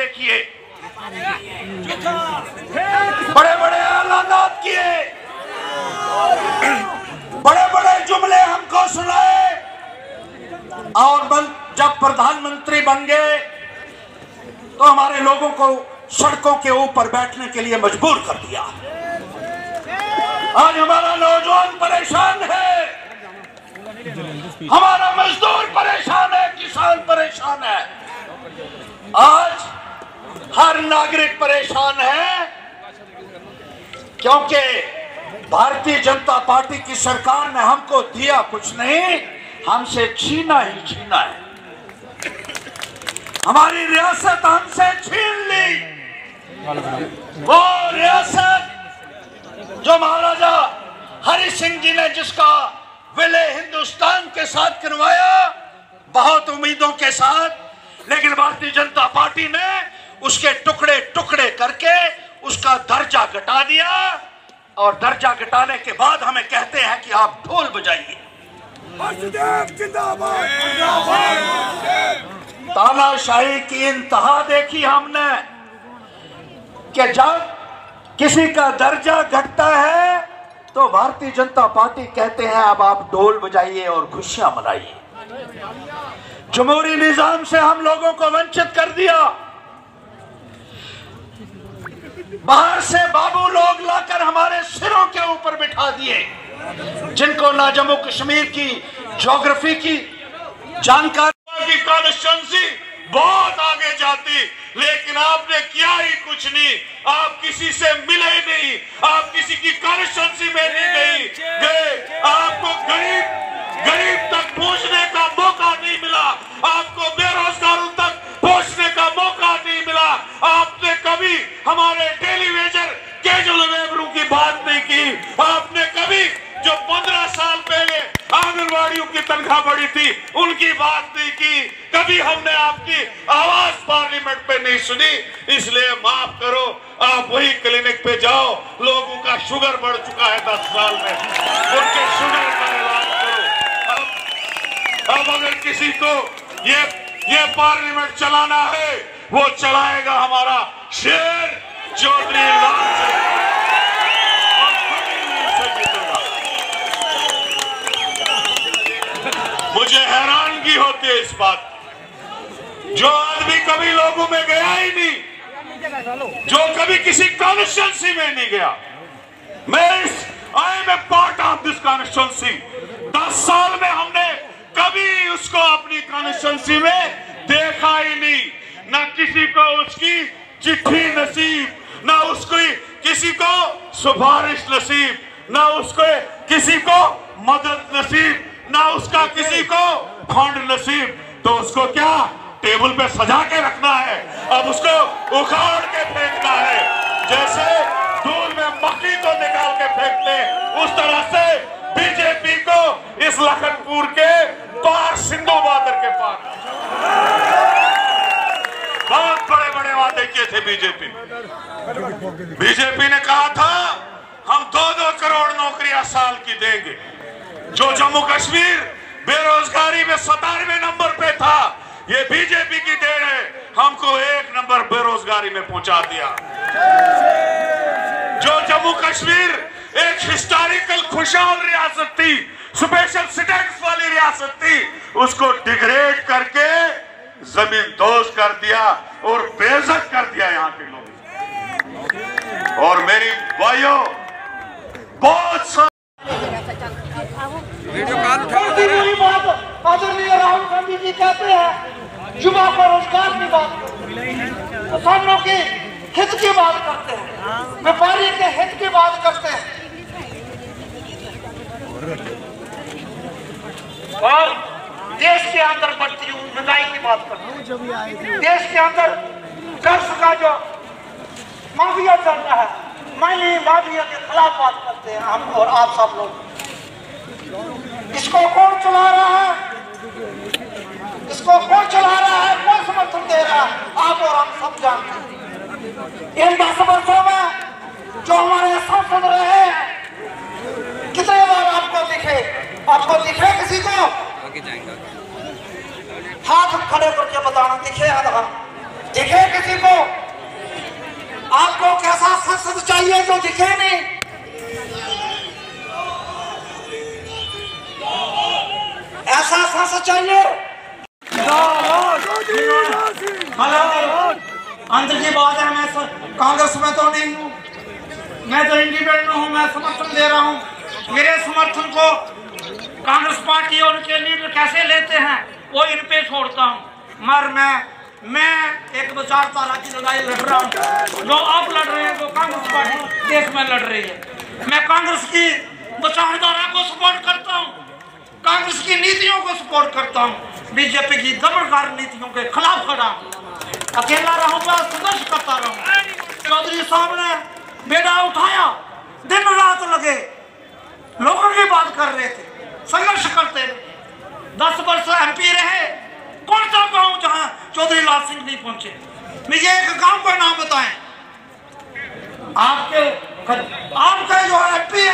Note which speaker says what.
Speaker 1: वादे किए, बड़े बड़े ऐलानात किए, बड़े बड़े जुमले हमको सुनाए, और जब प्रधानमंत्री बन गए तो हमारे लोगों को सड़कों के ऊपर बैठने के लिए मजबूर कर दिया। आज हमारा नौजवान परेशान है, हमारा मजदूर परेशान है, किसान परेशान है, आज हर नागरिक परेशान है, क्योंकि भारतीय जनता पार्टी की सरकार ने हमको दिया कुछ नहीं, हमसे छीना ही छीना है। हमारी रियासत हमसे छीन ली, वो रियासत जो महाराजा हरि सिंह जी ने जिसका विलय हिंदुस्तान के साथ करवाया, बहुत उम्मीदों के साथ, लेकिन भारतीय जनता पार्टी ने उसके टुकड़े टुकड़े करके उसका दर्जा घटा दिया, और दर्जा घटाने के बाद हमें कहते हैं कि आप ढोल बजाइए। तानाशाही की इंतहा देखी हमने कि जब किसी का दर्जा घटता है तो भारतीय जनता पार्टी कहते हैं अब आप ढोल बजाइए और खुशियां मनाइए। जमहूरी निजाम से हम लोगों को वंचित कर दिया, बाहर से बाबू लोग लाकर हमारे सिरों के ऊपर बिठा दिए, जिनको ना जम्मू कश्मीर की ज्योग्राफी की जानकारी की कॉन्स्टिट्यूंसी बहुत आगे जाती, लेकिन आपने किया ही कुछ नहीं। आप किसी से मिले नहीं, आप किसी की कॉन्स्टिट्यूंसी में नहीं गए, आपको गरीब तक पहुंचने का मौका नहीं मिला, आपको बेरोजगारों तक पहुंचने का मौका नहीं मिला, आपने कभी हमारे डेली वेजर कैजुअल लेबरों की बात नहीं की, आपने कभी जो 15 साल पहले आंगनवाड़ियों की तनख्वाह बढ़ी थी उनकी बात नहीं की, कभी हमने आपकी आवाज पार्लियामेंट पे नहीं सुनी। इसलिए माफ करो, आप वही क्लिनिक पे जाओ, लोगों का शुगर बढ़ चुका है 10 साल में, उनके शुगर का इलाज करो। अब अगर किसी को ये पार्लियामेंट चलाना है, वो चलाएगा हमारा शेर चौधरी लाल सिंह। मुझे हैरानगी होती है इस बात, जो आदमी कभी लोगों में गया ही नहीं, जो कभी किसी कॉन्स्टिट्यूंसी में नहीं गया। I am a part of this constituency. 10 साल में हमने कभी उसको अपनी कॉन्स्टिट्यूंसी में देखा ही नहीं, ना किसी को उसकी चिट्ठी नसीब, ना उसको किसी को सिफारिश नसीब, ना उसको किसी को मदद नसीब, ना उसका किसी को फंड नसीब। तो उसको क्या टेबल पे सजा के रखना है, अब उसको उखाड़ के फेंकना है, जैसे दूध में मक्खी को निकाल के फेंकते, उस तरह से बीजेपी को इस लखनपुर के पार सिंधु बहादुर के पार बहुत बड़े बड़े वादे किए थे बीजेपी ने कहा था हम 2-2 करोड़ नौकरियां साल की देंगे। जो जम्मू कश्मीर बेरोजगारी में 17वें नंबर पे था, ये बीजेपी की देन है, हमको 1 नंबर बेरोजगारी में पहुंचा दिया। जो जम्मू कश्मीर एक हिस्टोरिकल खुशहाल रियासत थी, स्पेशल स्टेटस वाली रियासत थी, उसको डिग्रेड करके जमीन दोस्त कर दिया और बेइज्जत कर दिया यहाँ के लोग। और मेरी भाइयों, बहुत
Speaker 2: आदरणीय राहुल गांधी जी कहते हैं युवा को रोजगार की बात करते हैं, किसानों के हित की बात करते हैं, व्यापारी के हित की बात करते हैं, और देश के अंदर बढ़ती हुई महंगाई की बात करते हैं, देश के अंदर कर्ज का जो माफिया चल रहा है, माफिया के खिलाफ बात करते हैं हम और आप सब लोग। इसको कौन चला रहा है, इसको कौन चला रहा है, कौन समर्थन दे रहा है, आप और हम सब जानते हैं। इन 10 वर्षों में जो हमारे सांसद रहे हैं, कितने बार आपको दिखे किसी को हाथ खड़े करके बताना, दिखे किसी को चाहिए जो दिखे नहीं। ऐसा शासन चाहिए। अंदर की बात है, मैं कांग्रेस में तो नहीं हूँ, मैं तो इंडिपेंडेंट हूँ। मैं समर्थन दे रहा हूँ। मेरे समर्थन को कांग्रेस पार्टी और उनके लीडर कैसे लेते हैं वो इन पे छोड़ता हूँ। मगर मैं एक विचारधारा की लड़ाई लड़ रहा हूँ। जो आप लड़ रहे हैं, जो कांग्रेस पार्टी देश में लड़ रही है, मैं कांग्रेस की विचारधारा को सपोर्ट करता हूँ, कांग्रेस की नीतियों को सपोर्ट करता हूँ। बीजेपी की दमनकार नीतियों के खिलाफ खड़ा हूँ। अकेला रहूंगा, संघर्ष करता रहूंगा। चौधरी साहब ने बेड़ा उठाया, दिन रात लगे, लोगों की बात कर रहे थे, संघर्ष करते रहे। 10 वर्ष MP रहे। कौन सा गांव जहां चौधरी लाल सिंह नहीं पहुंचे? मुझे एक गांव का नाम बताएं। आपके जो MP है